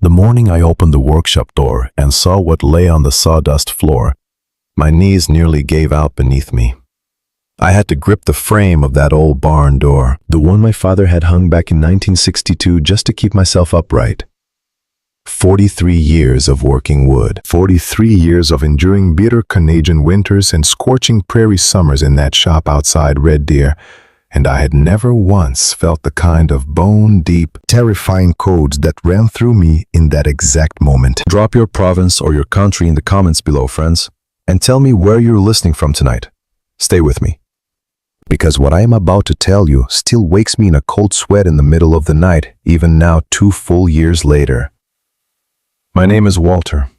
The morning I opened the workshop door and saw what lay on the sawdust floor, my knees nearly gave out beneath me. I had to grip the frame of that old barn door, the one my father had hung back in 1962 just to keep myself upright. 43 years of working wood, 43 years of enduring bitter Canadian winters and scorching prairie summers in that shop outside Red Deer, and I had never once felt the kind of bone-deep, terrifying codes that ran through me in that exact moment. Drop your province or your country in the comments below, friends, and tell me where you're listening from tonight. Stay with me, because what I am about to tell you still wakes me in a cold sweat in the middle of the night, even now 2 full years later. My name is Walter.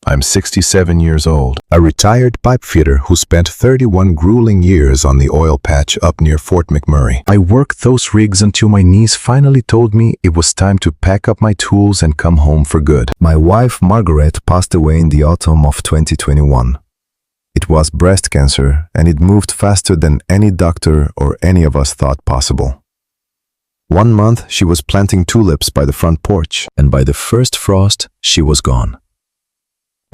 I'm 67 years old, a retired pipefitter who spent 31 grueling years on the oil patch up near Fort McMurray. I worked those rigs until my knees finally told me it was time to pack up my tools and come home for good. My wife, Margaret, passed away in the autumn of 2021. It was breast cancer, and it moved faster than any doctor or any of us thought possible. 1 month, she was planting tulips by the front porch, and by the first frost, she was gone.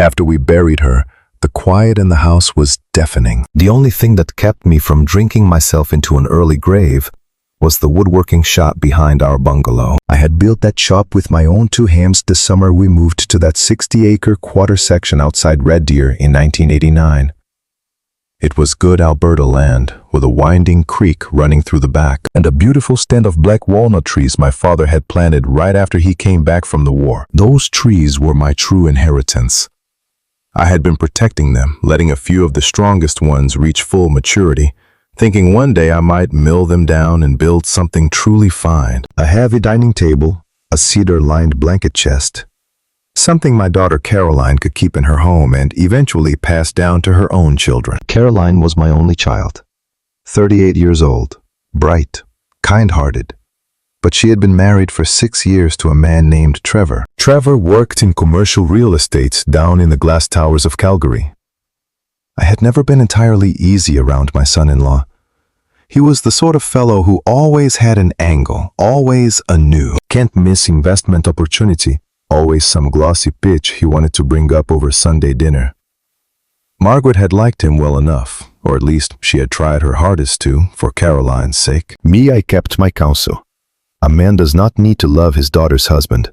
After we buried her, the quiet in the house was deafening. The only thing that kept me from drinking myself into an early grave was the woodworking shop behind our bungalow. I had built that shop with my own 2 hands the summer we moved to that 60-acre quarter section outside Red Deer in 1989. It was good Alberta land, with a winding creek running through the back, and a beautiful stand of black walnut trees my father had planted right after he came back from the war. Those trees were my true inheritance. I had been protecting them, letting a few of the strongest ones reach full maturity, thinking one day I might mill them down and build something truly fine. A heavy dining table, a cedar-lined blanket chest, something my daughter Caroline could keep in her home and eventually pass down to her own children. Caroline was my only child, 38 years old, bright, kind-hearted, but she had been married for 6 years to a man named Trevor. Trevor worked in commercial real estate down in the glass towers of Calgary. I had never been entirely easy around my son-in-law. He was the sort of fellow who always had an angle, always a new, can't-miss investment opportunity, always some glossy pitch he wanted to bring up over Sunday dinner. Margaret had liked him well enough, or at least she had tried her hardest to, for Caroline's sake. Me, I kept my counsel. A man does not need to love his daughter's husband.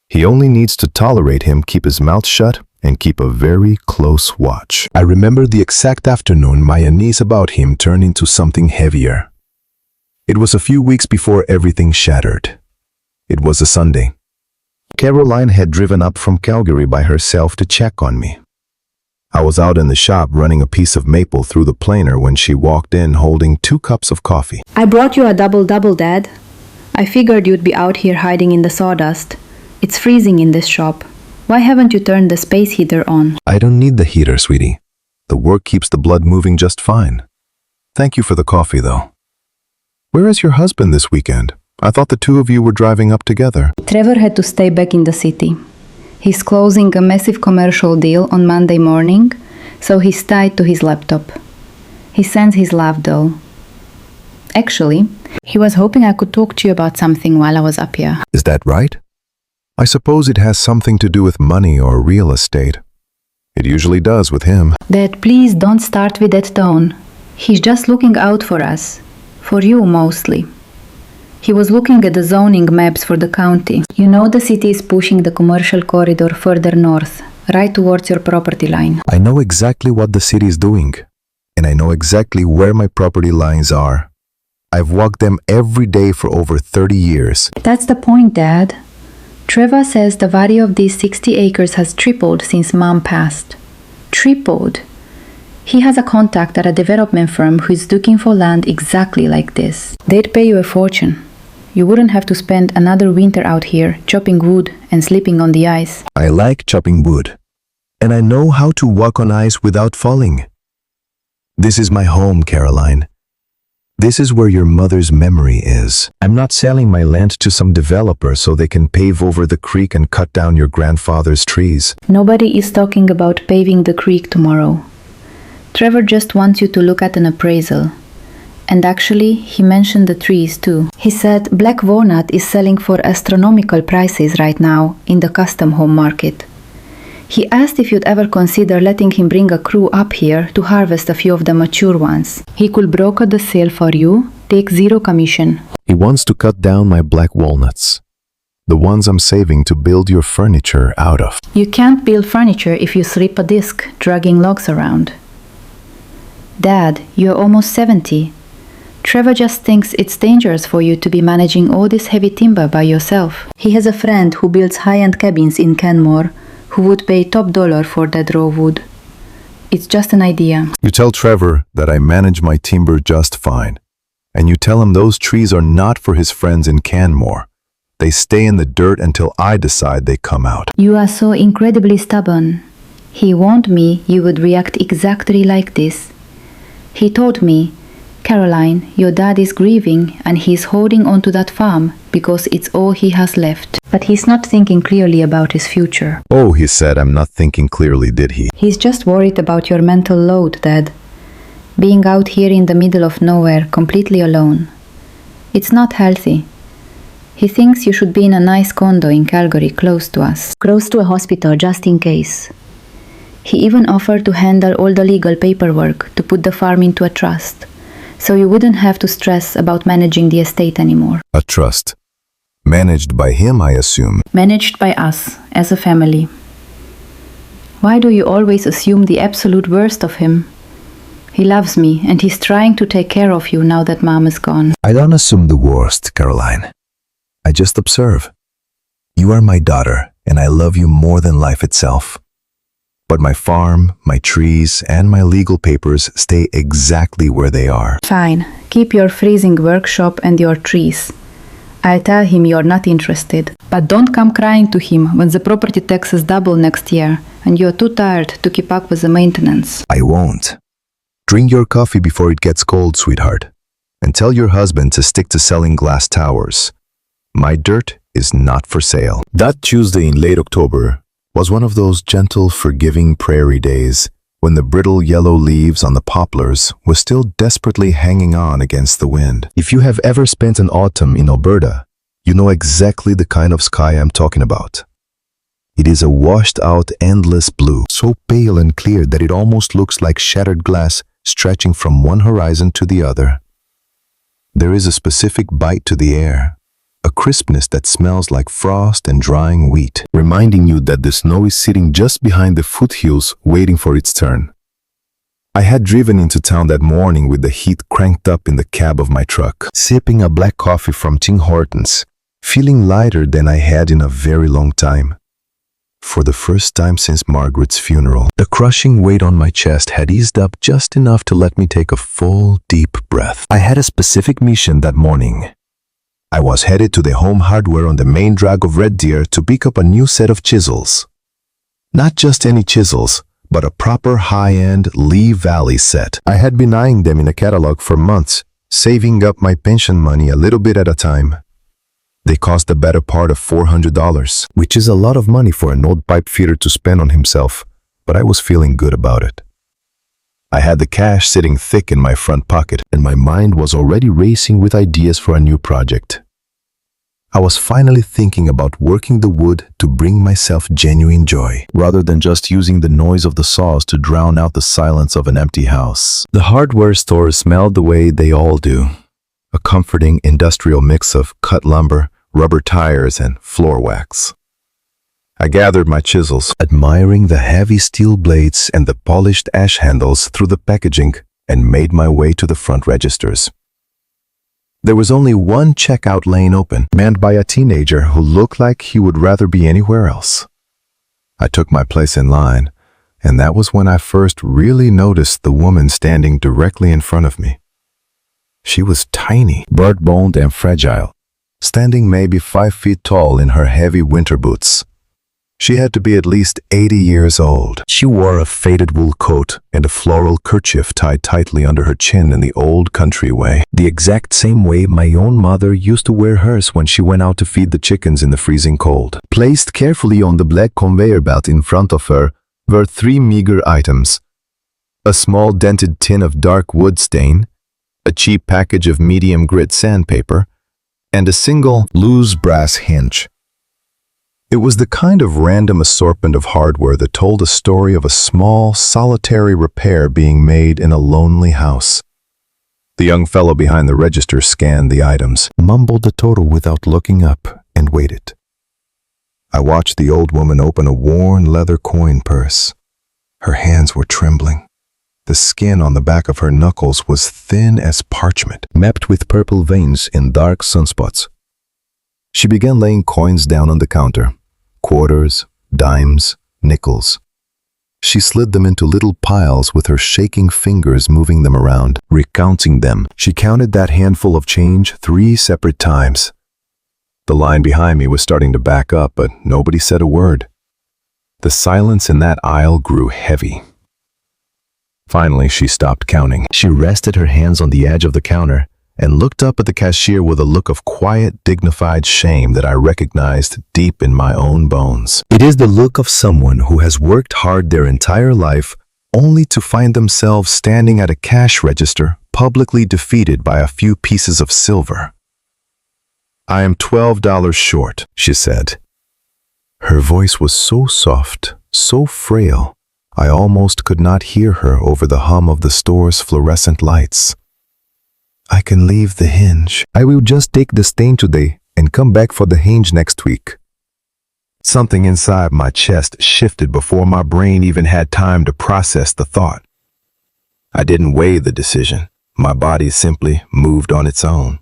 He only needs to tolerate him, keep his mouth shut, and keep a very close watch. I remember the exact afternoon my unease about him turned into something heavier. It was a few weeks before everything shattered. It was a Sunday. Caroline had driven up from Calgary by herself to check on me. I was out in the shop running a piece of maple through the planer when she walked in holding 2 cups of coffee. I brought you a double-double, Dad. I figured you'd be out here hiding in the sawdust. It's freezing in this shop. Why haven't you turned the space heater on? I don't need the heater, sweetie. The work keeps the blood moving just fine. Thank you for the coffee, though. Where is your husband this weekend? I thought the 2 of you were driving up together. Trevor had to stay back in the city. He's closing a massive commercial deal on Monday morning, so he's tied to his laptop. He sends his love, though. Actually, he was hoping I could talk to you about something while I was up here. Is that right? I suppose it has something to do with money or real estate. It usually does with him. Dad, please don't start with that tone. He's just looking out for us. For you, mostly. He was looking at the zoning maps for the county. You know the city is pushing the commercial corridor further north, right towards your property line. I know exactly what the city is doing, and I know exactly where my property lines are. I've walked them every day for over 30 years. That's the point, Dad. Trevor says the value of these 60 acres has tripled since Mom passed. Tripled. He has a contact at a development firm who is looking for land exactly like this. They'd pay you a fortune. You wouldn't have to spend another winter out here chopping wood and sleeping on the ice. I like chopping wood, and I know how to walk on ice without falling. This is my home, Caroline. This is where your mother's memory is. I'm not selling my land to some developer so they can pave over the creek and cut down your grandfather's trees. Nobody is talking about paving the creek tomorrow. Trevor just wants you to look at an appraisal. And actually, he mentioned the trees too. He said black walnut is selling for astronomical prices right now in the custom home market. He asked if you'd ever consider letting him bring a crew up here to harvest a few of the mature ones. He could broker the sale for you, take 0 commission. He wants to cut down my black walnuts, the ones I'm saving to build your furniture out of. You can't build furniture if you slip a disc dragging logs around. Dad, you're almost 70. Trevor just thinks it's dangerous for you to be managing all this heavy timber by yourself. He has a friend who builds high-end cabins in Canmore who would pay top dollar for that raw wood. It's just an idea. You tell Trevor that I manage my timber just fine. And you tell him those trees are not for his friends in Canmore. They stay in the dirt until I decide they come out. You are so incredibly stubborn. He warned me you would react exactly like this. He told me, Caroline, your dad is grieving and he's holding on to that farm because it's all he has left. But he's not thinking clearly about his future. Oh, he said I'm not thinking clearly, did he? He's just worried about your mental load, Dad. Being out here in the middle of nowhere, completely alone. It's not healthy. He thinks you should be in a nice condo in Calgary, close to us. Close to a hospital, just in case. He even offered to handle all the legal paperwork to put the farm into a trust, so you wouldn't have to stress about managing the estate anymore. A trust. Managed by him, I assume. Managed by us, as a family. Why do you always assume the absolute worst of him? He loves me, and he's trying to take care of you now that Mom is gone. I don't assume the worst, Caroline. I just observe. You are my daughter, and I love you more than life itself. But my farm, my trees, and my legal papers stay exactly where they are. Fine. Keep your freezing workshop and your trees. I'll tell him you're not interested. But don't come crying to him when the property taxes double next year, and you're too tired to keep up with the maintenance. I won't. Drink your coffee before it gets cold, sweetheart. And tell your husband to stick to selling glass towers. My dirt is not for sale. That Tuesday in late October was one of those gentle, forgiving prairie days when the brittle yellow leaves on the poplars were still desperately hanging on against the wind. If you have ever spent an autumn in Alberta, you know exactly the kind of sky I'm talking about. It is a washed-out, endless blue, so pale and clear that it almost looks like shattered glass stretching from one horizon to the other. There is a specific bite to the air, a crispness that smells like frost and drying wheat, reminding you that the snow is sitting just behind the foothills waiting for its turn. I had driven into town that morning with the heat cranked up in the cab of my truck, sipping a black coffee from Tim Hortons, feeling lighter than I had in a very long time. For the first time since Margaret's funeral, the crushing weight on my chest had eased up just enough to let me take a full, deep breath. I had a specific mission that morning. I was headed to the home hardware on the main drag of Red Deer to pick up a new set of chisels. Not just any chisels, but a proper high-end Lee Valley set. I had been eyeing them in a catalog for months, saving up my pension money a little bit at a time. They cost the better part of $400, which is a lot of money for an old pipefitter to spend on himself, but I was feeling good about it. I had the cash sitting thick in my front pocket, and my mind was already racing with ideas for a new project. I was finally thinking about working the wood to bring myself genuine joy, rather than just using the noise of the saws to drown out the silence of an empty house. The hardware stores smelled the way they all do. A comforting industrial mix of cut lumber, rubber tires, and floor wax. I gathered my chisels, admiring the heavy steel blades and the polished ash handles through the packaging, and made my way to the front registers. There was only one checkout lane open, manned by a teenager who looked like he would rather be anywhere else. I took my place in line, and that was when I first really noticed the woman standing directly in front of me. She was tiny, broad-boned and fragile, standing maybe 5 feet tall in her heavy winter boots. She had to be at least 80 years old. She wore a faded wool coat and a floral kerchief tied tightly under her chin in the old country way, the exact same way my own mother used to wear hers when she went out to feed the chickens in the freezing cold. Placed carefully on the black conveyor belt in front of her were 3 meager items: a small dented tin of dark wood stain, a cheap package of medium grit sandpaper, and a single loose brass hinge. It was the kind of random assortment of hardware that told a story of a small, solitary repair being made in a lonely house. The young fellow behind the register scanned the items, mumbled the total without looking up, and waited. I watched the old woman open a worn leather coin purse. Her hands were trembling. The skin on the back of her knuckles was thin as parchment, mapped with purple veins and dark sunspots. She began laying coins down on the counter. Quarters, dimes, nickels. She slid them into little piles with her shaking fingers moving them around, recounting them. She counted that handful of change 3 separate times. The line behind me was starting to back up, but nobody said a word. The silence in that aisle grew heavy. Finally, she stopped counting. She rested her hands on the edge of the counter and looked up at the cashier with a look of quiet, dignified shame that I recognized deep in my own bones. It is the look of someone who has worked hard their entire life only to find themselves standing at a cash register, publicly defeated by a few pieces of silver. "I am $12 short," she said. Her voice was so soft, so frail, I almost could not hear her over the hum of the store's fluorescent lights. "I can leave the hinge. I will just take the stain today and come back for the hinge next week." Something inside my chest shifted before my brain even had time to process the thought. I didn't weigh the decision. My body simply moved on its own.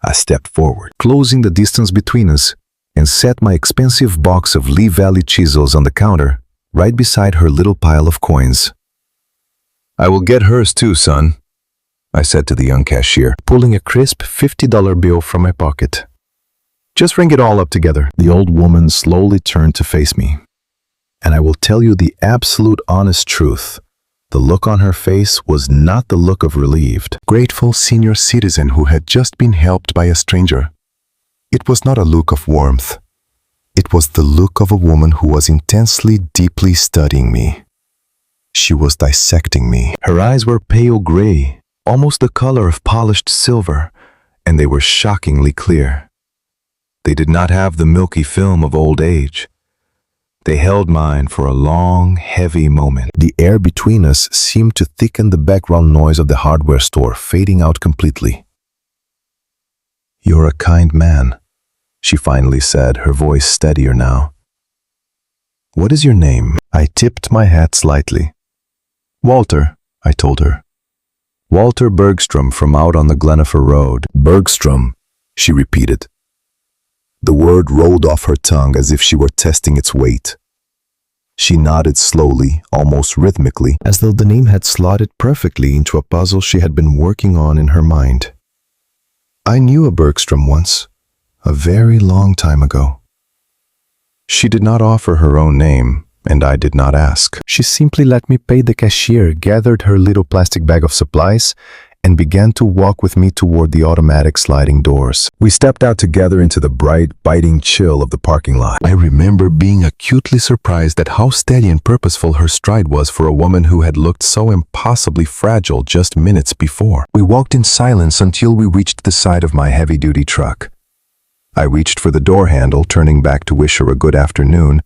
I stepped forward, closing the distance between us, and set my expensive box of Lee Valley chisels on the counter, right beside her little pile of coins. "I will get hers too, son," I said to the young cashier, pulling a crisp $50 bill from my pocket. "Just ring it all up together." The old woman slowly turned to face me. And I will tell you the absolute honest truth. The look on her face was not the look of relieved, grateful senior citizen who had just been helped by a stranger. It was not a look of warmth. It was the look of a woman who was intensely, deeply studying me. She was dissecting me. Her eyes were pale gray, almost the color of polished silver, and they were shockingly clear. They did not have the milky film of old age. They held mine for a long, heavy moment. The air between us seemed to thicken the background noise of the hardware store, fading out completely. "You're a kind man," she finally said, her voice steadier now. "What is your name?" I tipped my hat slightly. "Walter," I told her. "Walter Bergstrom from out on the Glenifer Road." "Bergstrom," she repeated. The word rolled off her tongue as if she were testing its weight. She nodded slowly, almost rhythmically, as though the name had slotted perfectly into a puzzle she had been working on in her mind. "I knew a Bergstrom once, a very long time ago." She did not offer her own name, and I did not ask. She simply let me pay the cashier, gathered her little plastic bag of supplies, and began to walk with me toward the automatic sliding doors. We stepped out together into the bright, biting chill of the parking lot. I remember being acutely surprised at how steady and purposeful her stride was for a woman who had looked so impossibly fragile just minutes before. We walked in silence until we reached the side of my heavy-duty truck. I reached for the door handle, turning back to wish her a good afternoon,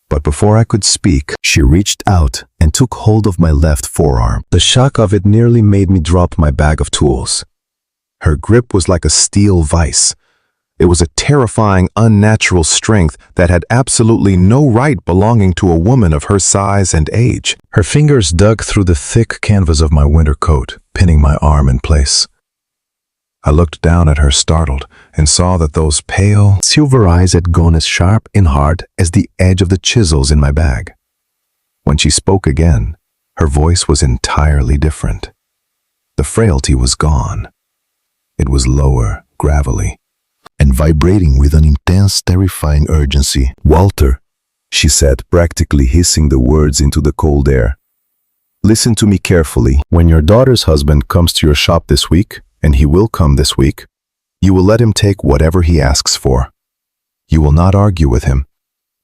but before I could speak, she reached out and took hold of my left forearm. The shock of it nearly made me drop my bag of tools. Her grip was like a steel vice. It was a terrifying, unnatural strength that had absolutely no right belonging to a woman of her size and age. Her fingers dug through the thick canvas of my winter coat, pinning my arm in place. I looked down at her startled and saw that those pale, silver eyes had gone as sharp and hard as the edge of the chisels in my bag. When she spoke again, her voice was entirely different. The frailty was gone. It was lower, gravelly, and vibrating with an intense, terrifying urgency. "Walter," she said, practically hissing the words into the cold air. "Listen to me carefully. When your daughter's husband comes to your shop this week, and he will come this week, you will let him take whatever he asks for. You will not argue with him.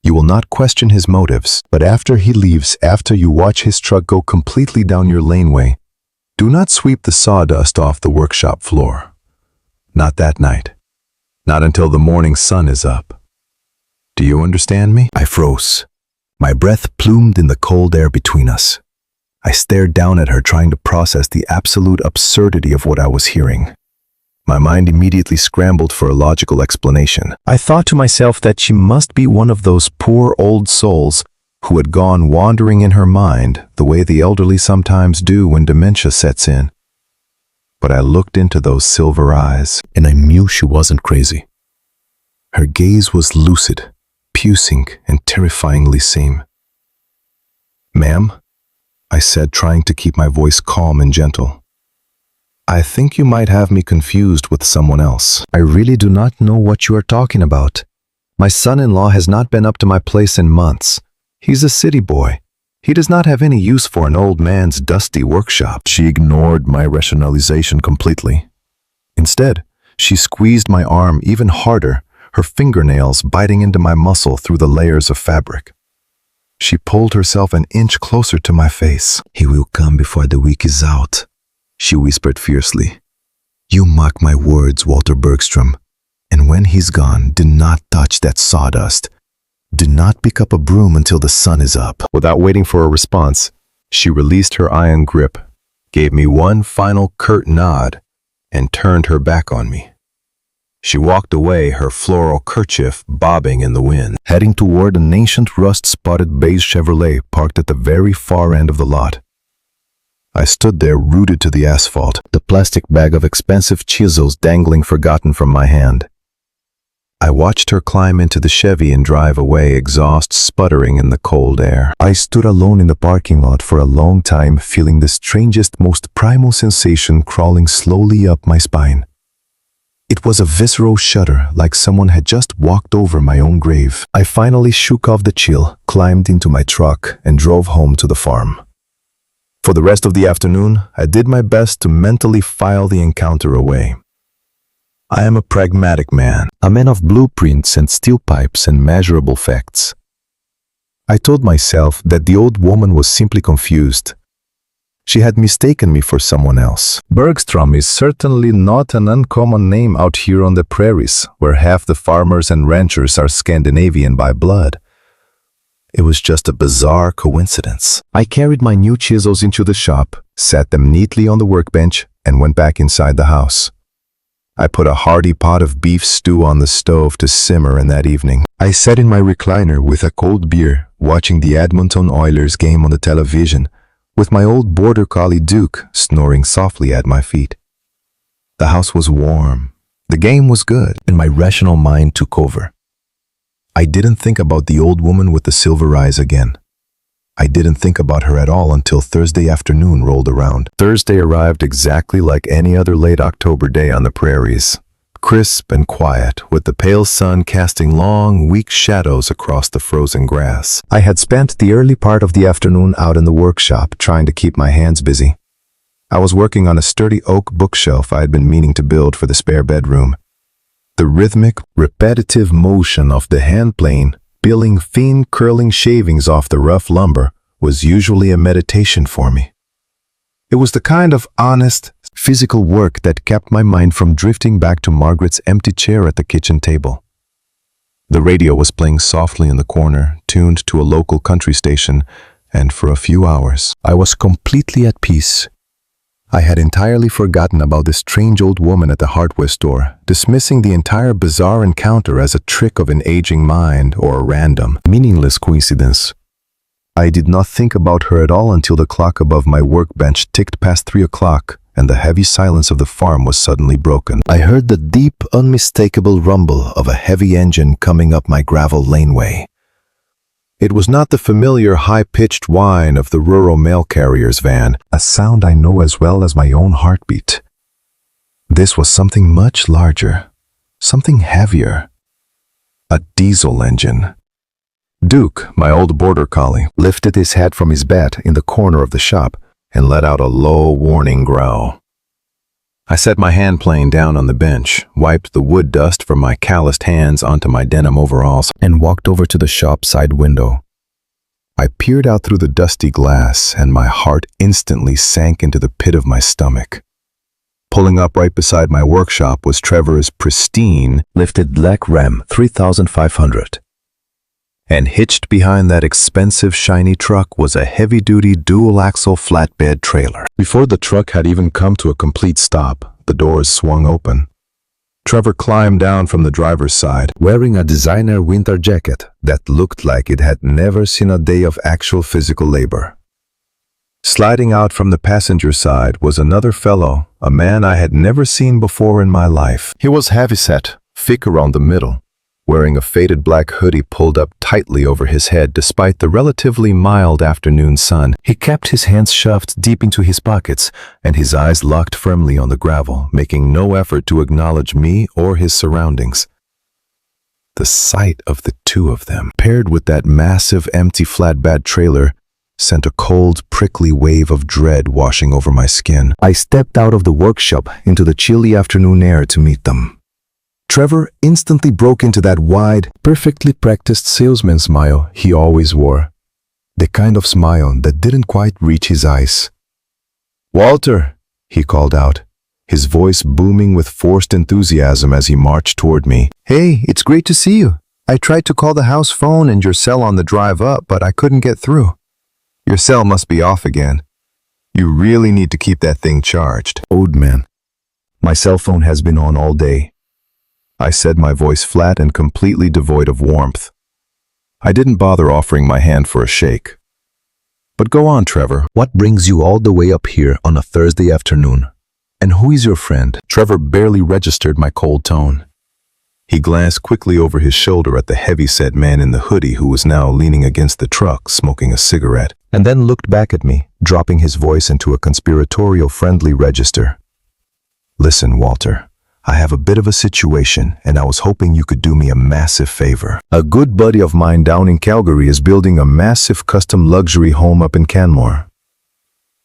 You will not question his motives. But after he leaves, after you watch his truck go completely down your laneway, Do not sweep the sawdust off the workshop floor. Not that night. Not until the morning sun is up. Do you understand me? I froze. My breath plumed in the cold air between us. I stared down at her, trying to process the absolute absurdity of what I was hearing. My mind immediately scrambled for a logical explanation. I thought to myself that she must be one of those poor old souls who had gone wandering in her mind the way the elderly sometimes do when dementia sets in. But I looked into those silver eyes, and I knew she wasn't crazy. Her gaze was lucid, piercing, and terrifyingly sane. "Ma'am," I said, trying to keep my voice calm and gentle. "I think you might have me confused with someone else. I really do not know what you are talking about. My son-in-law has not been up to my place in months. He's a city boy. He does not have any use for an old man's dusty workshop." She ignored my rationalization completely. Instead, she squeezed my arm even harder, her fingernails biting into my muscle through the layers of fabric. She pulled herself an inch closer to my face. "He will come before the week is out," she whispered fiercely. "You mark my words, Walter Bergstrom. And when he's gone, do not touch that sawdust. Do not pick up a broom until the sun is up." Without waiting for a response, she released her iron grip, gave me one final curt nod, and turned her back on me. She walked away, her floral kerchief bobbing in the wind, heading toward an ancient rust-spotted beige Chevrolet parked at the very far end of the lot. I stood there rooted to the asphalt, the plastic bag of expensive chisels dangling forgotten from my hand. I watched her climb into the Chevy and drive away, exhaust sputtering in the cold air. I stood alone in the parking lot for a long time, feeling the strangest, most primal sensation crawling slowly up my spine. It was a visceral shudder, like someone had just walked over my own grave. I finally shook off the chill, climbed into my truck, and drove home to the farm. For the rest of the afternoon, I did my best to mentally file the encounter away. I am a pragmatic man, a man of blueprints and steel pipes and measurable facts. I told myself that the old woman was simply confused. She had mistaken me for someone else. Bergstrom is certainly not an uncommon name out here on the prairies, where half the farmers and ranchers are Scandinavian by blood. It was just a bizarre coincidence. I carried my new chisels into the shop, set them neatly on the workbench, and went back inside the house. I put a hearty pot of beef stew on the stove to simmer in that evening. I sat in my recliner with a cold beer, watching the Edmonton Oilers game on the television, with my old border collie Duke snoring softly at my feet. The house was warm, the game was good, and my rational mind took over. I didn't think about the old woman with the silver eyes again. I didn't think about her at all until Thursday afternoon rolled around. Thursday arrived exactly like any other late October day on the prairies. Crisp and quiet, with the pale sun casting long, weak shadows across the frozen grass. I had spent the early part of the afternoon out in the workshop trying to keep my hands busy. I was working on a sturdy oak bookshelf I had been meaning to build for the spare bedroom. The rhythmic, repetitive motion of the hand plane, peeling thin, curling shavings off the rough lumber, was usually a meditation for me. It was the kind of honest, physical work that kept my mind from drifting back to Margaret's empty chair at the kitchen table. The radio was playing softly in the corner, tuned to a local country station, and for a few hours, I was completely at peace. I had entirely forgotten about this strange old woman at the hardware store, dismissing the entire bizarre encounter as a trick of an aging mind or a random, meaningless coincidence. I did not think about her at all until the clock above my workbench ticked past 3 o'clock, and the heavy silence of the farm was suddenly broken. I heard the deep, unmistakable rumble of a heavy engine coming up my gravel laneway. It was not the familiar high-pitched whine of the rural mail carrier's van, a sound I know as well as my own heartbeat. This was something much larger, something heavier. A diesel engine. Duke, my old border collie, lifted his head from his bed in the corner of the shop and let out a low, warning growl. I set my hand plane down on the bench, wiped the wood dust from my calloused hands onto my denim overalls, and walked over to the shop side window. I peered out through the dusty glass, and my heart instantly sank into the pit of my stomach. Pulling up right beside my workshop was Trevor's pristine, lifted black Ram 3500. And hitched behind that expensive shiny truck was a heavy-duty dual-axle flatbed trailer. Before the truck had even come to a complete stop, the doors swung open. Trevor climbed down from the driver's side, wearing a designer winter jacket that looked like it had never seen a day of actual physical labor. Sliding out from the passenger side was another fellow, a man I had never seen before in my life. He was heavyset, thick around the middle, wearing a faded black hoodie pulled up tightly over his head despite the relatively mild afternoon sun. He kept his hands shoved deep into his pockets and his eyes locked firmly on the gravel, making no effort to acknowledge me or his surroundings. The sight of the two of them, paired with that massive empty flatbed trailer, sent a cold, prickly wave of dread washing over my skin. I stepped out of the workshop into the chilly afternoon air to meet them. Trevor instantly broke into that wide, perfectly practiced salesman smile he always wore. The kind of smile that didn't quite reach his eyes. "Walter," he called out, his voice booming with forced enthusiasm as he marched toward me. "Hey, it's great to see you. I tried to call the house phone and your cell on the drive up, but I couldn't get through. Your cell must be off again. You really need to keep that thing charged." "Old man, my cell phone has been on all day," I said, my voice flat and completely devoid of warmth. I didn't bother offering my hand for a shake. "But go on, Trevor. What brings you all the way up here on a Thursday afternoon? And who is your friend?" Trevor barely registered my cold tone. He glanced quickly over his shoulder at the heavy-set man in the hoodie who was now leaning against the truck smoking a cigarette, and then looked back at me, dropping his voice into a conspiratorial friendly register. "Listen, Walter. I have a bit of a situation, and I was hoping you could do me a massive favor. A good buddy of mine down in Calgary is building a massive custom luxury home up in Canmore.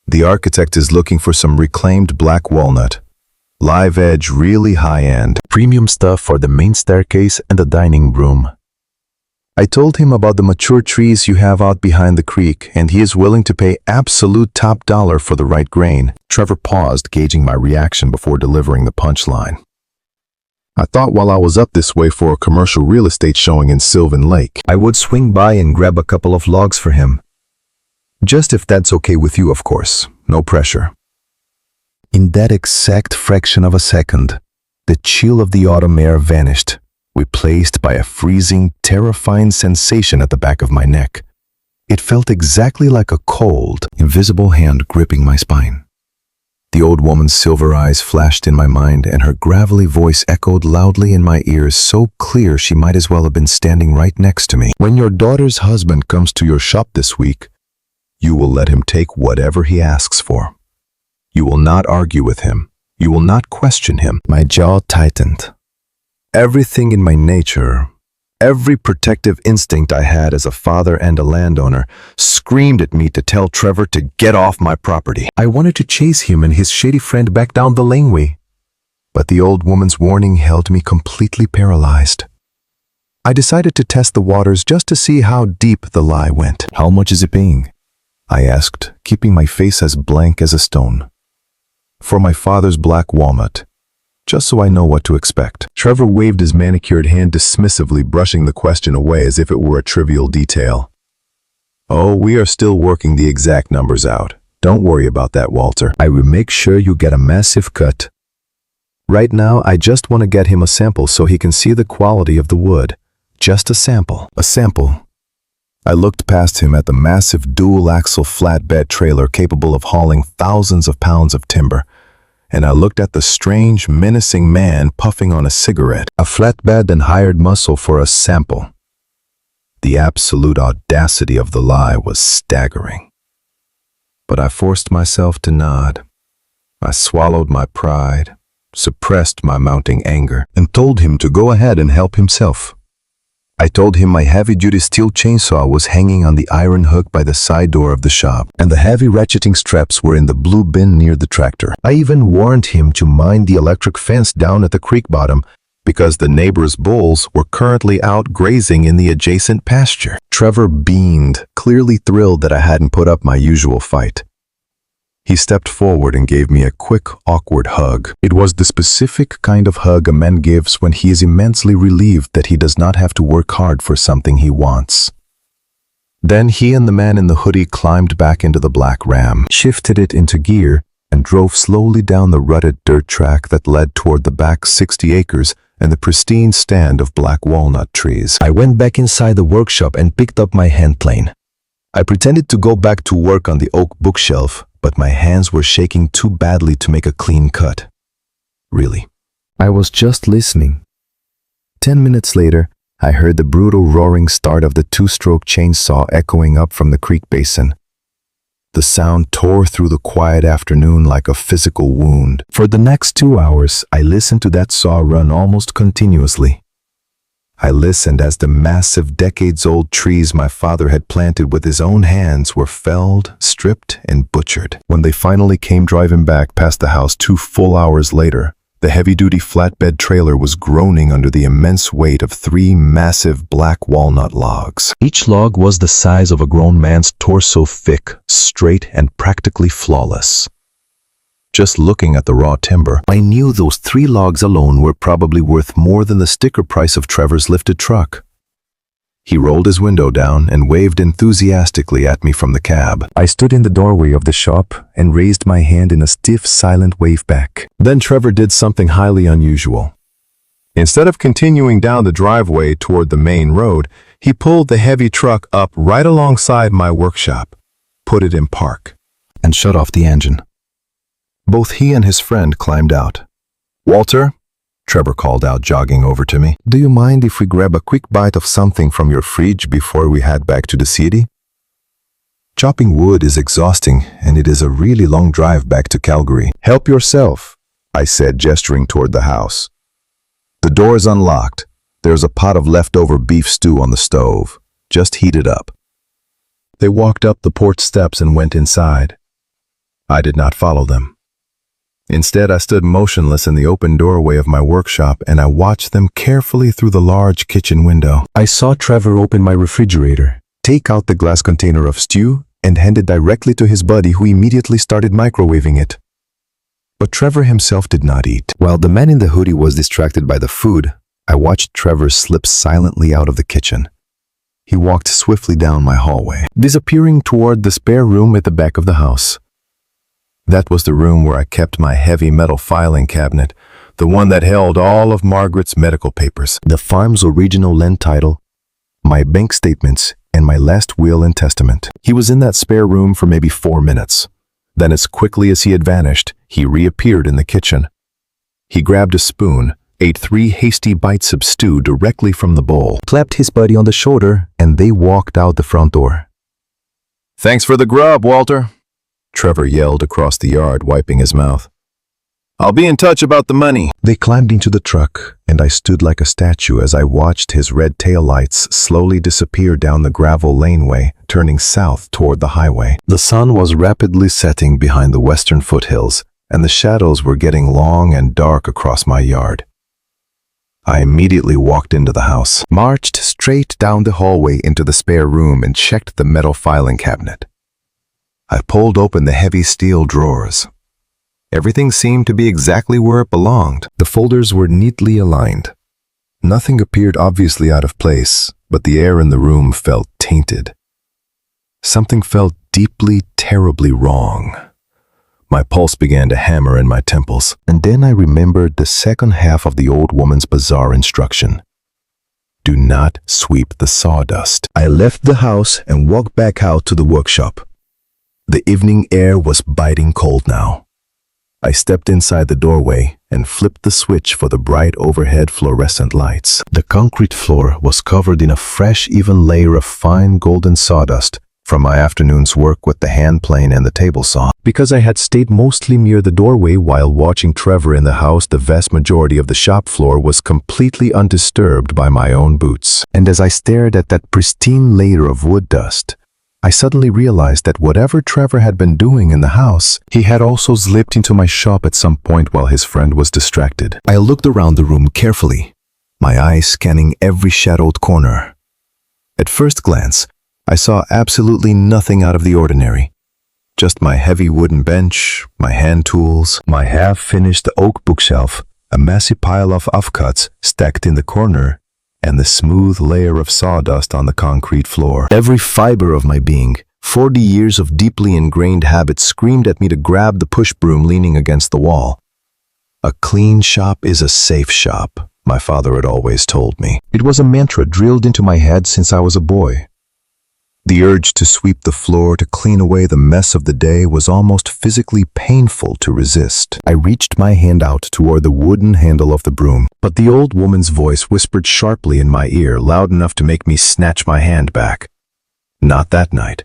The architect is looking for some reclaimed black walnut, live edge, really high-end, premium stuff for the main staircase and the dining room. I told him about the mature trees you have out behind the creek, and he is willing to pay absolute top dollar for the right grain." Trevor paused, gauging my reaction before delivering the punchline. "I thought while I was up this way for a commercial real estate showing in Sylvan Lake, I would swing by and grab a couple of logs for him. Just if that's okay with you, of course. No pressure." In that exact fraction of a second, the chill of the autumn air vanished, replaced by a freezing, terrifying sensation at the back of my neck. It felt exactly like a cold, invisible hand gripping my spine. The old woman's silver eyes flashed in my mind, and her gravelly voice echoed loudly in my ears, so clear she might as well have been standing right next to me. "When your daughter's husband comes to your shop this week, you will let him take whatever he asks for. You will not argue with him. You will not question him." My jaw tightened. Everything in my nature, every protective instinct I had as a father and a landowner, screamed at me to tell Trevor to get off my property. I wanted to chase him and his shady friend back down the laneway, but the old woman's warning held me completely paralyzed. I decided to test the waters just to see how deep the lie went. "How much is it paying?" I asked, keeping my face as blank as a stone. "For my father's black walnut, just so I know what to expect." Trevor waved his manicured hand dismissively, brushing the question away as if it were a trivial detail. "Oh, we are still working the exact numbers out. Don't worry about that, Walter. I will make sure you get a massive cut. Right now, I just want to get him a sample so he can see the quality of the wood. Just a sample." A sample. I looked past him at the massive dual-axle flatbed trailer capable of hauling thousands of pounds of timber, and I looked at the strange, menacing man puffing on a cigarette. A flatbed and hired muscle for a sample. The absolute audacity of the lie was staggering. But I forced myself to nod. I swallowed my pride, suppressed my mounting anger, and told him to go ahead and help himself. I told him my heavy-duty steel chainsaw was hanging on the iron hook by the side door of the shop, and the heavy ratcheting straps were in the blue bin near the tractor. I even warned him to mind the electric fence down at the creek bottom, because the neighbor's bulls were currently out grazing in the adjacent pasture. Trevor beamed, clearly thrilled that I hadn't put up my usual fight. He stepped forward and gave me a quick, awkward hug. It was the specific kind of hug a man gives when he is immensely relieved that he does not have to work hard for something he wants. Then he and the man in the hoodie climbed back into the black Ram, shifted it into gear, and drove slowly down the rutted dirt track that led toward the back 60 acres and the pristine stand of black walnut trees. I went back inside the workshop and picked up my hand plane. I pretended to go back to work on the oak bookshelf, but my hands were shaking too badly to make a clean cut. Really. I was just listening. 10 minutes later, I heard the brutal roaring start of the two-stroke chainsaw echoing up from the creek basin. The sound tore through the quiet afternoon like a physical wound. For the next 2 hours, I listened to that saw run almost continuously. I listened as the massive decades-old trees my father had planted with his own hands were felled, stripped, and butchered. When they finally came driving back past the house 2 full hours later, the heavy-duty flatbed trailer was groaning under the immense weight of 3 massive black walnut logs. Each log was the size of a grown man's torso, thick, straight, and practically flawless. Just looking at the raw timber, I knew those 3 logs alone were probably worth more than the sticker price of Trevor's lifted truck. He rolled his window down and waved enthusiastically at me from the cab. I stood in the doorway of the shop and raised my hand in a stiff, silent wave back. Then Trevor did something highly unusual. Instead of continuing down the driveway toward the main road, he pulled the heavy truck up right alongside my workshop, put it in park, and shut off the engine. Both he and his friend climbed out. "Walter," Trevor called out, jogging over to me, "do you mind if we grab a quick bite of something from your fridge before we head back to the city? Chopping wood is exhausting, and it is a really long drive back to Calgary." "Help yourself," I said, gesturing toward the house. "The door is unlocked. There's a pot of leftover beef stew on the stove. Just heat it up." They walked up the porch steps and went inside. I did not follow them. Instead, I stood motionless in the open doorway of my workshop and I watched them carefully through the large kitchen window. I saw Trevor open my refrigerator, take out the glass container of stew, and hand it directly to his buddy, who immediately started microwaving it. But Trevor himself did not eat. While the man in the hoodie was distracted by the food, I watched Trevor slip silently out of the kitchen. He walked swiftly down my hallway, disappearing toward the spare room at the back of the house. That was the room where I kept my heavy metal filing cabinet, the one that held all of Margaret's medical papers, the farm's original land title, my bank statements, and my last will and testament. He was in that spare room for maybe 4 minutes. Then, as quickly as he had vanished, he reappeared in the kitchen. He grabbed a spoon, ate 3 hasty bites of stew directly from the bowl, clapped his buddy on the shoulder, and they walked out the front door. "Thanks for the grub, Walter," Trevor yelled across the yard, wiping his mouth. "I'll be in touch about the money." They climbed into the truck, and I stood like a statue as I watched his red taillights slowly disappear down the gravel laneway, turning south toward the highway. The sun was rapidly setting behind the western foothills, and the shadows were getting long and dark across my yard. I immediately walked into the house, marched straight down the hallway into the spare room, and checked the metal filing cabinet. I pulled open the heavy steel drawers. Everything seemed to be exactly where it belonged. The folders were neatly aligned. Nothing appeared obviously out of place, but the air in the room felt tainted. Something felt deeply, terribly wrong. My pulse began to hammer in my temples, and then I remembered the second half of the old woman's bizarre instruction. Do not sweep the sawdust. I left the house and walked back out to the workshop. The evening air was biting cold now. I stepped inside the doorway and flipped the switch for the bright overhead fluorescent lights. The concrete floor was covered in a fresh, even layer of fine golden sawdust from my afternoon's work with the hand plane and the table saw. Because I had stayed mostly near the doorway while watching Trevor in the house, the vast majority of the shop floor was completely undisturbed by my own boots. And as I stared at that pristine layer of wood dust, I suddenly realized that whatever Trevor had been doing in the house, he had also slipped into my shop at some point while his friend was distracted. I looked around the room carefully, my eyes scanning every shadowed corner. At first glance, I saw absolutely nothing out of the ordinary. Just my heavy wooden bench, my hand tools, my half-finished oak bookshelf, a messy pile of offcuts stacked in the corner, and the smooth layer of sawdust on the concrete floor. Every fiber of my being, 40 years of deeply ingrained habits, screamed at me to grab the push broom leaning against the wall. A clean shop is a safe shop, my father had always told me. It was a mantra drilled into my head since I was a boy. The urge to sweep the floor, to clean away the mess of the day, was almost physically painful to resist. I reached my hand out toward the wooden handle of the broom, but the old woman's voice whispered sharply in my ear, loud enough to make me snatch my hand back. Not that night.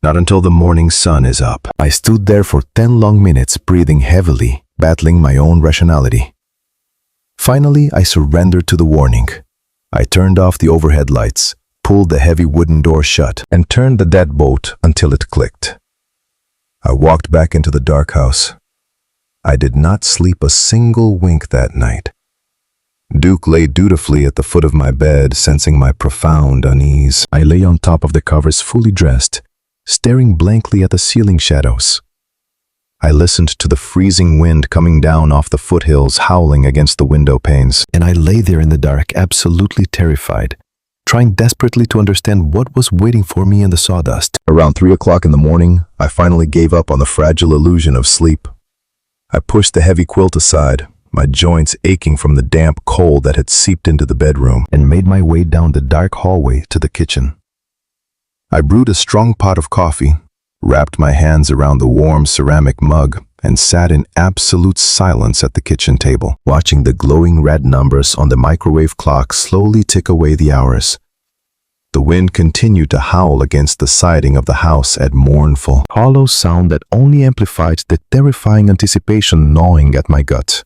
Not until the morning sun is up. I stood there for 10 long minutes, breathing heavily, battling my own rationality. Finally, I surrendered to the warning. I turned off the overhead lights, pulled the heavy wooden door shut, and turned the deadbolt until it clicked. I walked back into the dark house. I did not sleep a single wink that night. Duke lay dutifully at the foot of my bed, sensing my profound unease. I lay on top of the covers, fully dressed, staring blankly at the ceiling shadows. I listened to the freezing wind coming down off the foothills, howling against the window panes, and I lay there in the dark, absolutely terrified, trying desperately to understand what was waiting for me in the sawdust. Around 3 o'clock in the morning, I finally gave up on the fragile illusion of sleep. I pushed the heavy quilt aside, my joints aching from the damp cold that had seeped into the bedroom, and made my way down the dark hallway to the kitchen. I brewed a strong pot of coffee, wrapped my hands around the warm ceramic mug, and sat in absolute silence at the kitchen table, watching the glowing red numbers on the microwave clock slowly tick away the hours. The wind continued to howl against the siding of the house at mournful, hollow sound that only amplified the terrifying anticipation gnawing at my gut.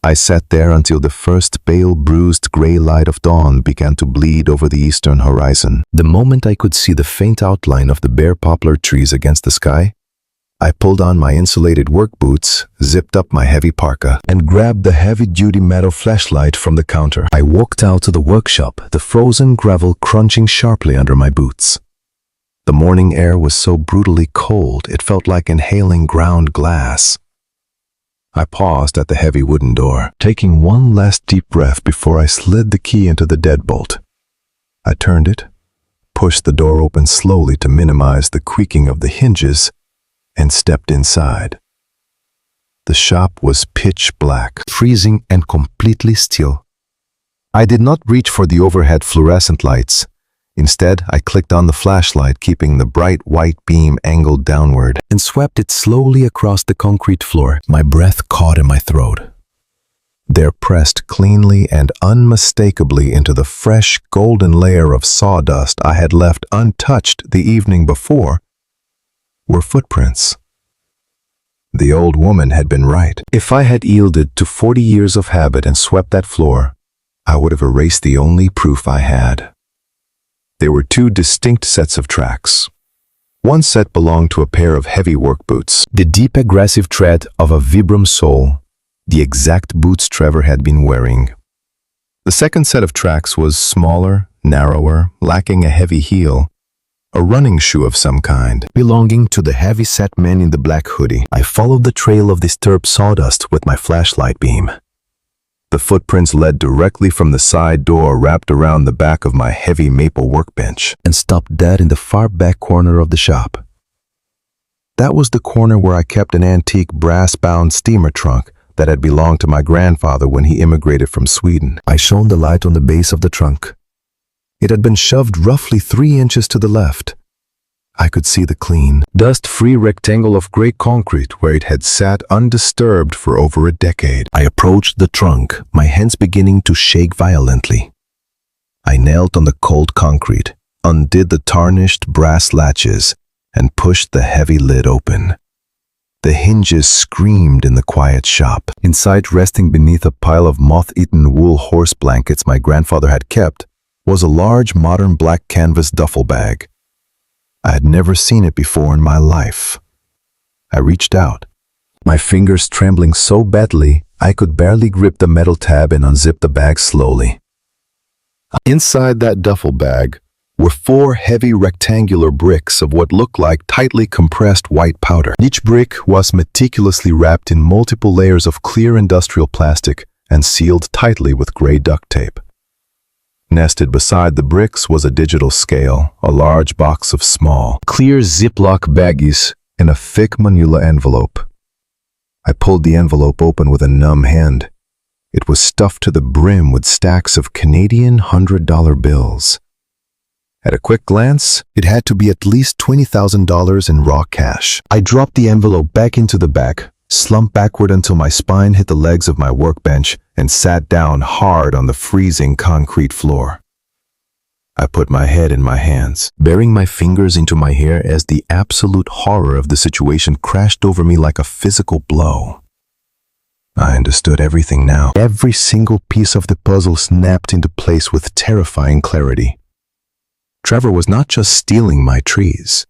I sat there until the first pale, bruised gray light of dawn began to bleed over the eastern horizon. The moment I could see the faint outline of the bare poplar trees against the sky, I pulled on my insulated work boots, zipped up my heavy parka, and grabbed the heavy-duty metal flashlight from the counter. I walked out to the workshop, the frozen gravel crunching sharply under my boots. The morning air was so brutally cold, it felt like inhaling ground glass. I paused at the heavy wooden door, taking one last deep breath before I slid the key into the deadbolt. I turned it, pushed the door open slowly to minimize the creaking of the hinges, and stepped inside. The shop was pitch black, freezing and completely still. I did not reach for the overhead fluorescent lights. Instead, I clicked on the flashlight, keeping the bright white beam angled downward, and swept it slowly across the concrete floor. My breath caught in my throat. There, pressed cleanly and unmistakably into the fresh golden layer of sawdust I had left untouched the evening before, were footprints. The old woman had been right. If I had yielded to 40 years of habit and swept that floor, I would have erased the only proof I had. There were two distinct sets of tracks. One set belonged to a pair of heavy work boots, the deep aggressive tread of a Vibram sole, the exact boots Trevor had been wearing. The second set of tracks was smaller, narrower, lacking a heavy heel, a running shoe of some kind, belonging to the heavy-set man in the black hoodie. I followed the trail of disturbed sawdust with my flashlight beam. The footprints led directly from the side door wrapped around the back of my heavy maple workbench and stopped dead in the far back corner of the shop. That was the corner where I kept an antique brass-bound steamer trunk that had belonged to my grandfather when he immigrated from Sweden. I shone the light on the base of the trunk. It had been shoved roughly 3 inches to the left. I could see the clean, dust-free rectangle of gray concrete where it had sat undisturbed for over a decade. I approached the trunk, my hands beginning to shake violently. I knelt on the cold concrete, undid the tarnished brass latches, and pushed the heavy lid open. The hinges screamed in the quiet shop. Inside, resting beneath a pile of moth-eaten wool horse blankets my grandfather had kept, was a large modern black canvas duffel bag. I had never seen it before in my life. I reached out, my fingers trembling so badly I could barely grip the metal tab and unzip the bag slowly. Inside that duffel bag were 4 heavy rectangular bricks of what looked like tightly compressed white powder. Each brick was meticulously wrapped in multiple layers of clear industrial plastic and sealed tightly with gray duct tape. Nested beside the bricks was a digital scale, a large box of small, clear Ziploc baggies, and a thick manila envelope. I pulled the envelope open with a numb hand. It was stuffed to the brim with stacks of Canadian $100 bills. At a quick glance, it had to be at least $20,000 in raw cash. I dropped the envelope back into the bag, slumped backward until my spine hit the legs of my workbench, and sat down hard on the freezing concrete floor. I put my head in my hands, burying my fingers into my hair as the absolute horror of the situation crashed over me like a physical blow. I understood everything now. Every single piece of the puzzle snapped into place with terrifying clarity. Trevor was not just stealing my trees.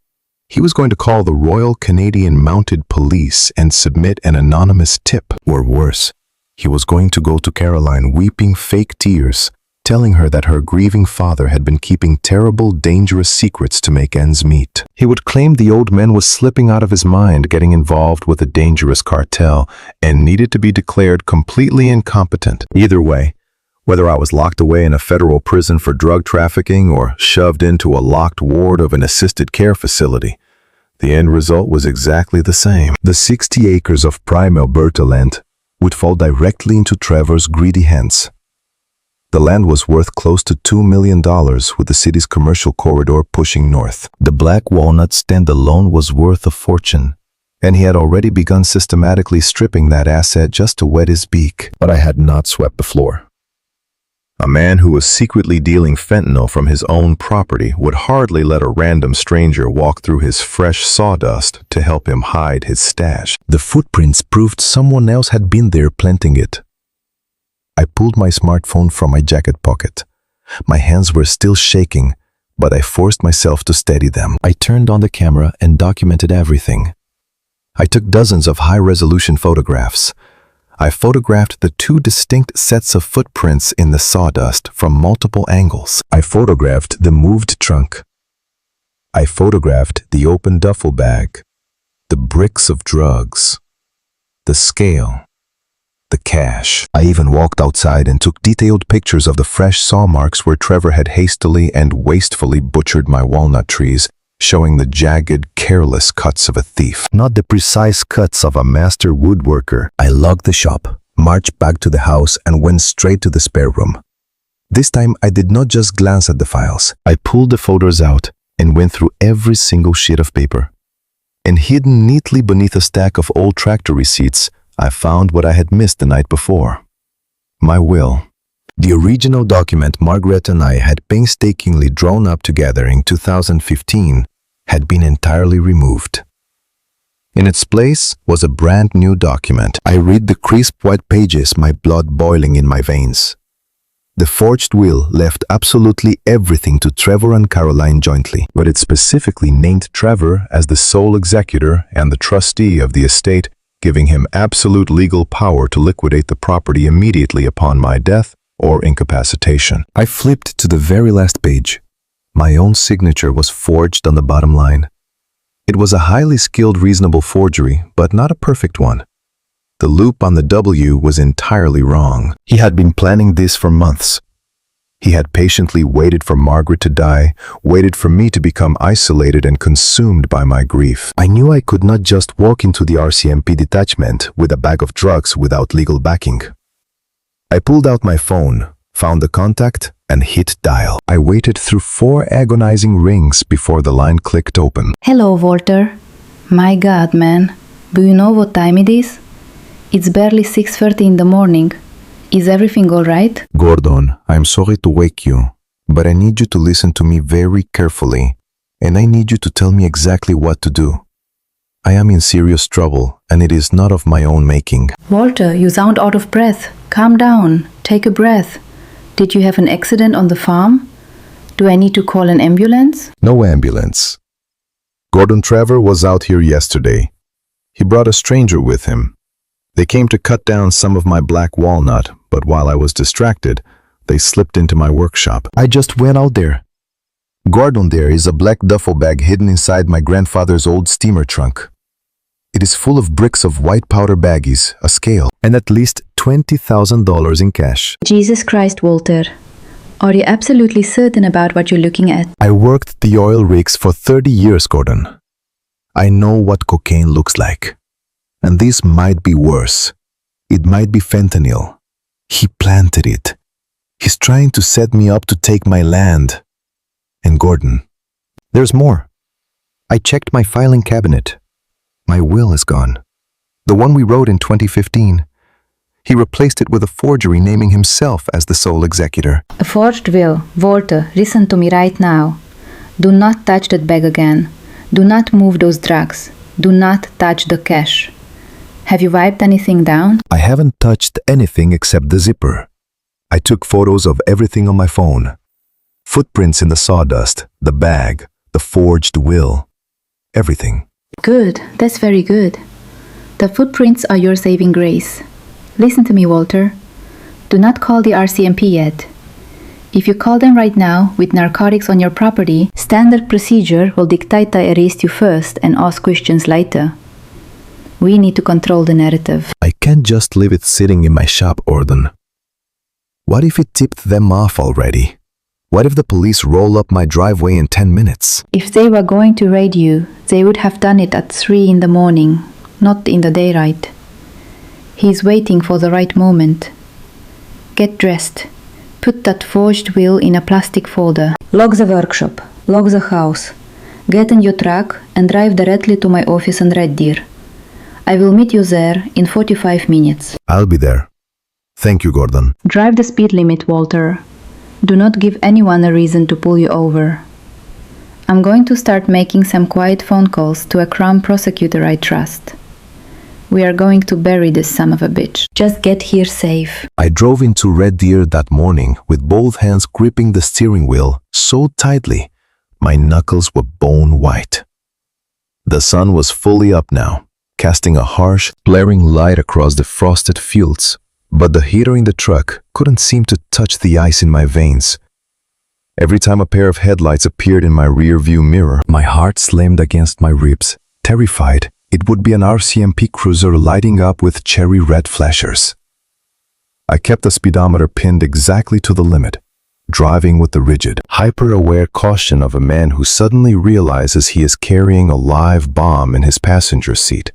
He was going to call the Royal Canadian Mounted Police and submit an anonymous tip. Or worse, he was going to go to Caroline weeping fake tears, telling her that her grieving father had been keeping terrible, dangerous secrets to make ends meet. He would claim the old man was slipping out of his mind, getting involved with a dangerous cartel, and needed to be declared completely incompetent. Either way, whether I was locked away in a federal prison for drug trafficking or shoved into a locked ward of an assisted care facility, the end result was exactly the same. The 60 acres of prime Alberta land would fall directly into Trevor's greedy hands. The land was worth close to $2 million with the city's commercial corridor pushing north. The black walnut stand alone was worth a fortune, and he had already begun systematically stripping that asset just to wet his beak. But I had not swept the floor. A man who was secretly dealing fentanyl from his own property would hardly let a random stranger walk through his fresh sawdust to help him hide his stash. The footprints proved someone else had been there planting it. I pulled my smartphone from my jacket pocket. My hands were still shaking, but I forced myself to steady them. I turned on the camera and documented everything. I took dozens of high-resolution photographs. I photographed the 2 distinct sets of footprints in the sawdust from multiple angles. I photographed the moved trunk. I photographed the open duffel bag, the bricks of drugs, the scale, the cash. I even walked outside and took detailed pictures of the fresh saw marks where Trevor had hastily and wastefully butchered my walnut trees, showing the jagged, careless cuts of a thief, not the precise cuts of a master woodworker. I locked the shop, marched back to the house, and went straight to the spare room. This time, I did not just glance at the files. I pulled the photos out and went through every single sheet of paper. And hidden neatly beneath a stack of old tractor receipts, I found what I had missed the night before. My will. The original document Margaret and I had painstakingly drawn up together in 2015 had been entirely removed. In its place was a brand new document. I read the crisp white pages, my blood boiling in my veins. The forged will left absolutely everything to Trevor and Caroline jointly, but it specifically named Trevor as the sole executor and the trustee of the estate, giving him absolute legal power to liquidate the property immediately upon my death or incapacitation. I flipped to the very last page. My own signature was forged on the bottom line. It was a highly skilled, reasonable forgery, but not a perfect one. The loop on the W was entirely wrong. He had been planning this for months. He had patiently waited for Margaret to die, waited for me to become isolated and consumed by my grief. I knew I could not just walk into the RCMP detachment with a bag of drugs without legal backing. I pulled out my phone, found the contact, and hit dial. I waited through 4 agonizing rings before the line clicked open. Hello, Walter. My God, man. Do you know what time it is? It's barely 6:30 in the morning. Is everything all right? Gordon, I'm sorry to wake you, but I need you to listen to me very carefully, and I need you to tell me exactly what to do. I am in serious trouble, and it is not of my own making. Walter, you sound out of breath. Calm down. Take a breath. Did you have an accident on the farm? Do I need to call an ambulance? No ambulance. Gordon Trevor was out here yesterday. He brought a stranger with him. They came to cut down some of my black walnut, but while I was distracted, they slipped into my workshop. I just went out there. Gordon, there is a black duffel bag hidden inside my grandfather's old steamer trunk. It is full of bricks of white powder baggies, a scale, and at least $20,000 in cash. Jesus Christ, Walter. Are you absolutely certain about what you're looking at? I worked the oil rigs for 30 years, Gordon. I know what cocaine looks like. And this might be worse. It might be fentanyl. He planted it. He's trying to set me up to take my land. And Gordon, there's more. I checked my filing cabinet. My will is gone. The one we wrote in 2015. He replaced it with a forgery naming himself as the sole executor. A forged will. Walter, listen to me right now. Do not touch that bag again. Do not move those drugs. Do not touch the cash. Have you wiped anything down? I haven't touched anything except the zipper. I took photos of everything on my phone. Footprints in the sawdust, the bag, the forged will. Everything. Good. That's very good. The footprints are your saving grace. Listen to me, Walter. Do not call the RCMP yet. If you call them right now with narcotics on your property, standard procedure will dictate they arrest you first and ask questions later. We need to control the narrative. I can't just leave it sitting in my shop, Gordon. What if it tipped them off already? What if the police roll up my driveway in 10 minutes? If they were going to raid you, they would have done it at 3 in the morning, not in the daylight. He's waiting for the right moment. Get dressed. Put that forged will in a plastic folder. Lock the workshop. Lock the house. Get in your truck and drive directly to my office in Red Deer. I will meet you there in 45 minutes. I'll be there. Thank you, Gordon. Drive the speed limit, Walter. Do not give anyone a reason to pull you over. I'm going to start making some quiet phone calls to a Crown prosecutor I trust. We are going to bury this son of a bitch. Just get here safe. I drove into Red Deer that morning with both hands gripping the steering wheel so tightly, my knuckles were bone white. The sun was fully up now, casting a harsh, glaring light across the frosted fields, but the heater in the truck couldn't seem to touch the ice in my veins. Every time a pair of headlights appeared in my rear-view mirror, my heart slammed against my ribs, terrified it would be an RCMP cruiser lighting up with cherry red flashers. I kept the speedometer pinned exactly to the limit, driving with the rigid, hyper-aware caution of a man who suddenly realizes he is carrying a live bomb in his passenger seat.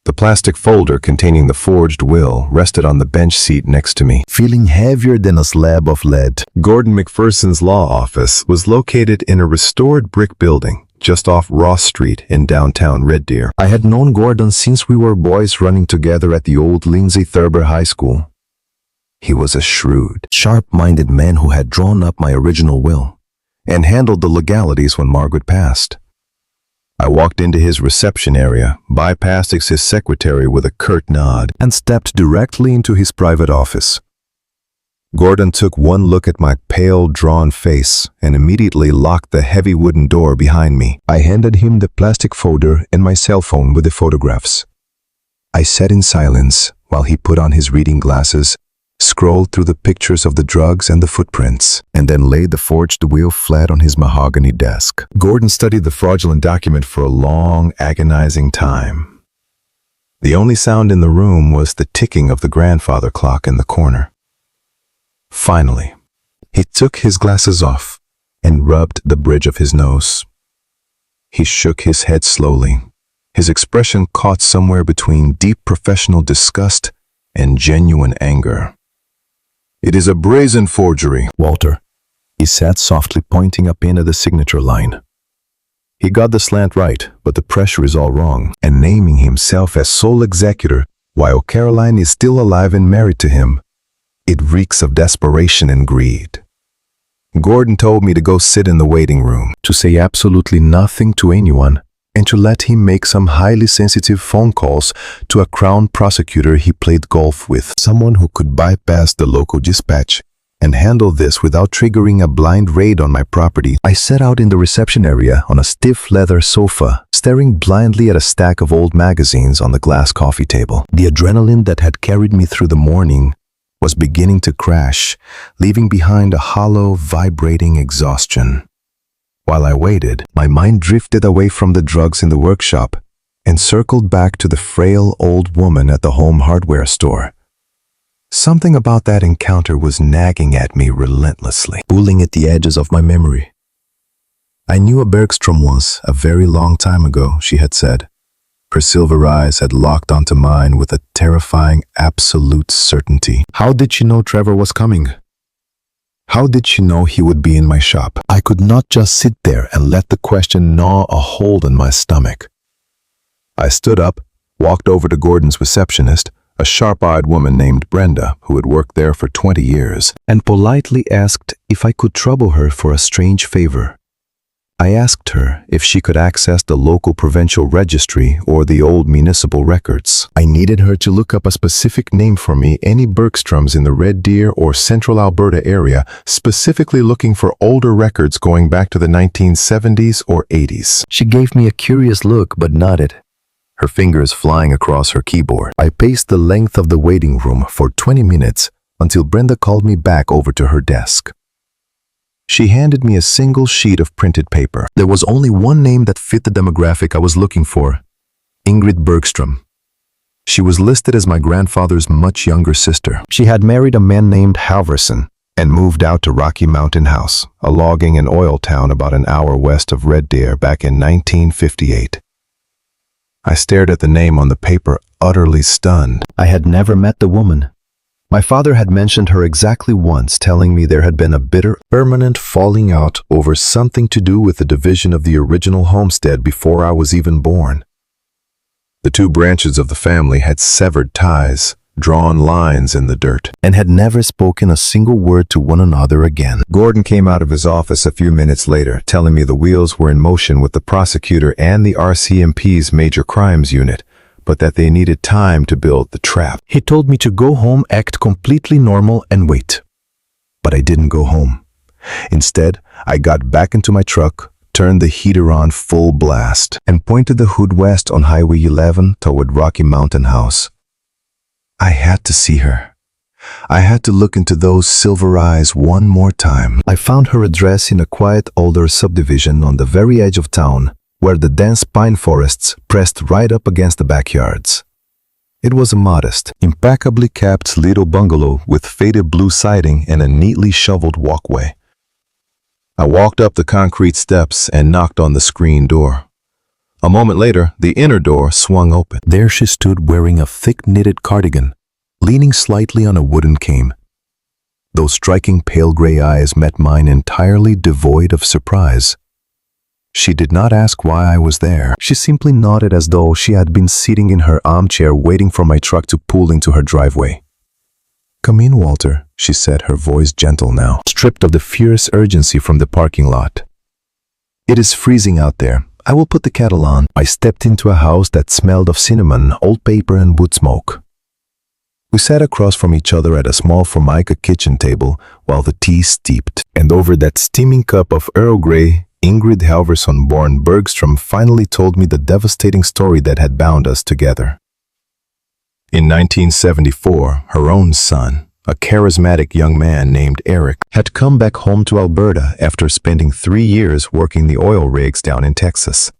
The plastic folder containing the forged will rested on the bench seat next to me, feeling heavier than a slab of lead. Gordon McPherson's law office was located in a restored brick building just off Ross Street in downtown Red Deer. I had known Gordon since we were boys running together at the old Lindsay Thurber High School. He was a shrewd, sharp-minded man who had drawn up my original will and handled the legalities when Margaret passed. I walked into his reception area, bypassed his secretary with a curt nod, and stepped directly into his private office. Gordon took one look at my pale, drawn face and immediately locked the heavy wooden door behind me. I handed him the plastic folder and my cell phone with the photographs. I sat in silence while he put on his reading glasses, scrolled through the pictures of the drugs and the footprints, and then laid the forged will flat on his mahogany desk. Gordon studied the fraudulent document for a long, agonizing time. The only sound in the room was the ticking of the grandfather clock in the corner. Finally, he took his glasses off and rubbed the bridge of his nose. He shook his head slowly, his expression caught somewhere between deep professional disgust and genuine anger. "It is a brazen forgery, Walter," he said softly, pointing a pin at the signature line. He got the slant right, but the pressure is all wrong, and naming himself as sole executor while Caroline is still alive and married to him, it reeks of desperation and greed. Gordon told me to go sit in the waiting room, to say absolutely nothing to anyone, and to let him make some highly sensitive phone calls to a Crown prosecutor he played golf with, someone who could bypass the local dispatch and handle this without triggering a blind raid on my property, I sat out in the reception area on a stiff leather sofa, staring blindly at a stack of old magazines on the glass coffee table. The adrenaline that had carried me through the morning was beginning to crash, leaving behind a hollow, vibrating exhaustion. While I waited, my mind drifted away from the drugs in the workshop and circled back to the frail old woman at the home hardware store. Something about that encounter was nagging at me relentlessly, pulling at the edges of my memory. I knew a Bergstrom once, a very long time ago, she had said. Her silver eyes had locked onto mine with a terrifying, absolute certainty. How did she know Trevor was coming? How did she know he would be in my shop? I could not just sit there and let the question gnaw a hole in my stomach. I stood up, walked over to Gordon's receptionist, a sharp-eyed woman named Brenda, who had worked there for 20 years, and politely asked if I could trouble her for a strange favor. I asked her if she could access the local provincial registry or the old municipal records. I needed her to look up a specific name for me, any Bergstroms in the Red Deer or central Alberta area, specifically looking for older records going back to the 1970s or 80s. She gave me a curious look but nodded, her fingers flying across her keyboard. I paced the length of the waiting room for 20 minutes until Brenda called me back over to her desk. She handed me a single sheet of printed paper. There was only one name that fit the demographic I was looking for: Ingrid Bergstrom. She was listed as my grandfather's much younger sister. She had married a man named Halverson and moved out to Rocky Mountain House, a logging and oil town about an hour west of Red Deer, back in 1958. I stared at the name on the paper, utterly stunned. I had never met the woman. My father had mentioned her exactly once, telling me there had been a bitter, permanent falling out over something to do with the division of the original homestead before I was even born. The two branches of the family had severed ties, drawn lines in the dirt, and had never spoken a single word to one another again. Gordon came out of his office a few minutes later, telling me the wheels were in motion with the prosecutor and the RCMP's Major Crimes Unit, but that they needed time to build the trap. He told me to go home, act completely normal, and wait. But I didn't go home. Instead, I got back into my truck, turned the heater on full blast, and pointed the hood west on Highway 11 toward Rocky Mountain House. I had to see her. I had to look into those silver eyes one more time. I found her address in a quiet older subdivision on the very edge of town, where the dense pine forests pressed right up against the backyards. It was a modest, impeccably kept little bungalow with faded blue siding and a neatly shoveled walkway. I walked up the concrete steps and knocked on the screen door. A moment later, the inner door swung open. There she stood wearing a thick knitted cardigan, leaning slightly on a wooden cane. Those striking pale gray eyes met mine entirely devoid of surprise. She did not ask why I was there. She simply nodded as though she had been sitting in her armchair waiting for my truck to pull into her driveway. "Come in, Walter," she said, her voice gentle now, stripped of the fierce urgency from the parking lot. "It is freezing out there. I will put the kettle on." I stepped into a house that smelled of cinnamon, old paper, and wood smoke. We sat across from each other at a small Formica kitchen table while the tea steeped, and over that steaming cup of Earl Grey, Ingrid Halverson-born Bergstrom finally told me the devastating story that had bound us together. In 1974, her own son, a charismatic young man named Eric, had come back home to Alberta after spending 3 years working the oil rigs down in Texas.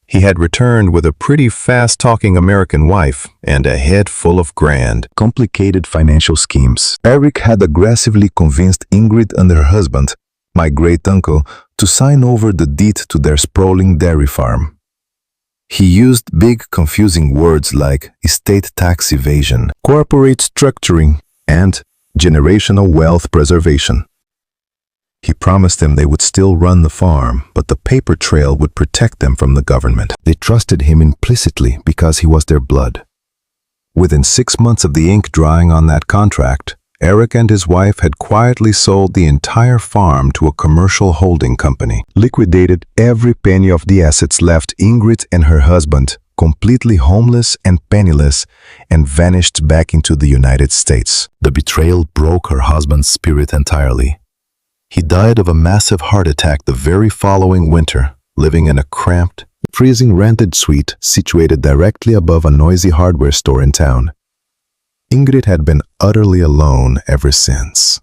He had returned with a pretty fast-talking American wife and a head full of grand, complicated financial schemes. Eric had aggressively convinced Ingrid and her husband, my great-uncle, to sign over the deed to their sprawling dairy farm. He used big, confusing words like estate tax evasion, corporate structuring, and generational wealth preservation. He promised them they would still run the farm, but the paper trail would protect them from the government. They trusted him implicitly because he was their blood. Within 6 months of the ink drying on that contract, Eric and his wife had quietly sold the entire farm to a commercial holding company, liquidated every penny of the assets left Ingrid and her husband, completely homeless and penniless, and vanished back into the United States. The betrayal broke her husband's spirit entirely. He died of a massive heart attack the very following winter, living in a cramped, freezing rented suite situated directly above a noisy hardware store in town. Ingrid had been utterly alone ever since.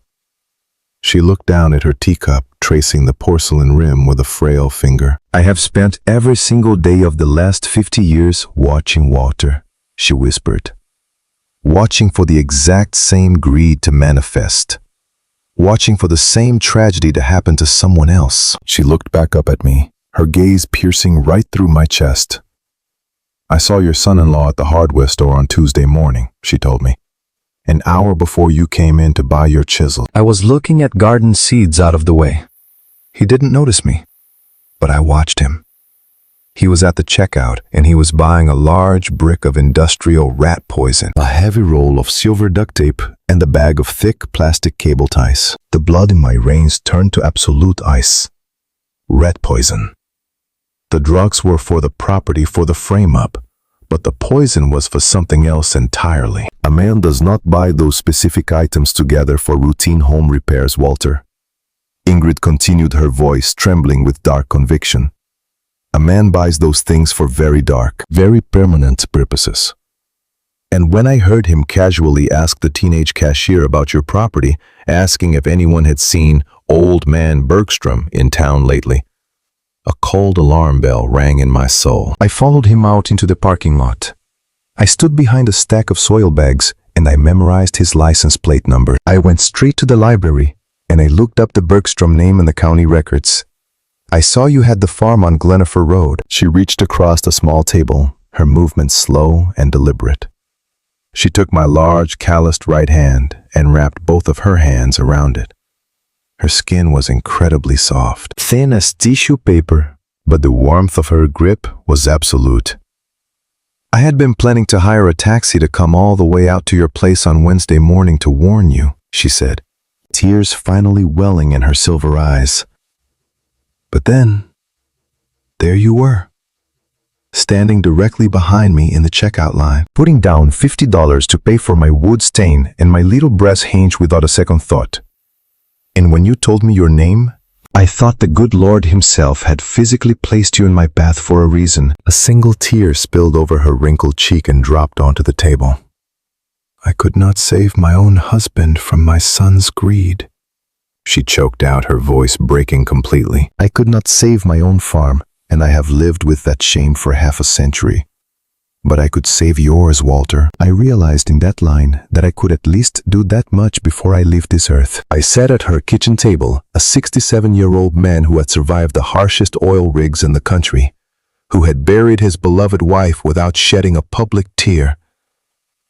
She looked down at her teacup, tracing the porcelain rim with a frail finger. I have spent every single day of the last 50 years watching Walter, she whispered. Watching for the exact same greed to manifest. Watching for the same tragedy to happen to someone else. She looked back up at me, her gaze piercing right through my chest. I saw your son-in-law at the hardware store on Tuesday morning, she told me. An hour before you came in to buy your chisel. I was looking at garden seeds out of the way. He didn't notice me, but I watched him. He was at the checkout, and he was buying a large brick of industrial rat poison, a heavy roll of silver duct tape, and a bag of thick plastic cable ties. The blood in my veins turned to absolute ice. Rat poison. The drugs were for the property for the frame-up, but the poison was for something else entirely. A man does not buy those specific items together for routine home repairs, Walter. Ingrid continued, her voice trembling with dark conviction. A man buys those things for very dark, very permanent purposes. And when I heard him casually ask the teenage cashier about your property, asking if anyone had seen Old Man Bergstrom in town lately, a cold alarm bell rang in my soul. I followed him out into the parking lot. I stood behind a stack of soil bags, and I memorized his license plate number. I went straight to the library, and I looked up the Bergstrom name in the county records. I saw you had the farm on Glenifer Road. She reached across the small table, her movements slow and deliberate. She took my large, calloused right hand and wrapped both of her hands around it. Her skin was incredibly soft, Thin as tissue paper, but the warmth of her grip was absolute. I had been planning to hire a taxi to come all the way out to your place on Wednesday morning to warn you, she said, tears finally welling in her silver eyes. But then, there you were, standing directly behind me in the checkout line, putting down $50 to pay for my wood stain and my little brass hinge without a second thought. And when you told me your name, I thought the good Lord himself had physically placed you in my path for a reason. A single tear spilled over her wrinkled cheek and dropped onto the table. I could not save my own husband from my son's greed. She choked out, her voice breaking completely. I could not save my own farm, and I have lived with that shame for half a century. But I could save yours, Walter. I realized in that line that I could at least do that much before I leave this earth. I sat at her kitchen table, a 67-year-old man who had survived the harshest oil rigs in the country, who had buried his beloved wife without shedding a public tear.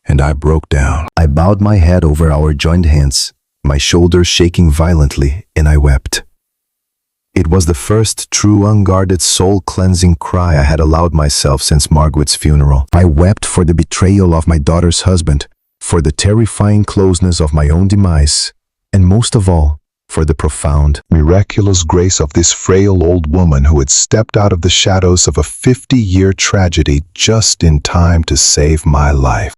And I broke down. I bowed my head over our joined hands, my shoulders shaking violently, and I wept. It was the first true unguarded soul-cleansing cry I had allowed myself since Margaret's funeral. I wept for the betrayal of my daughter's husband, for the terrifying closeness of my own demise, and most of all, for the profound, miraculous grace of this frail old woman who had stepped out of the shadows of a 50-year tragedy just in time to save my life.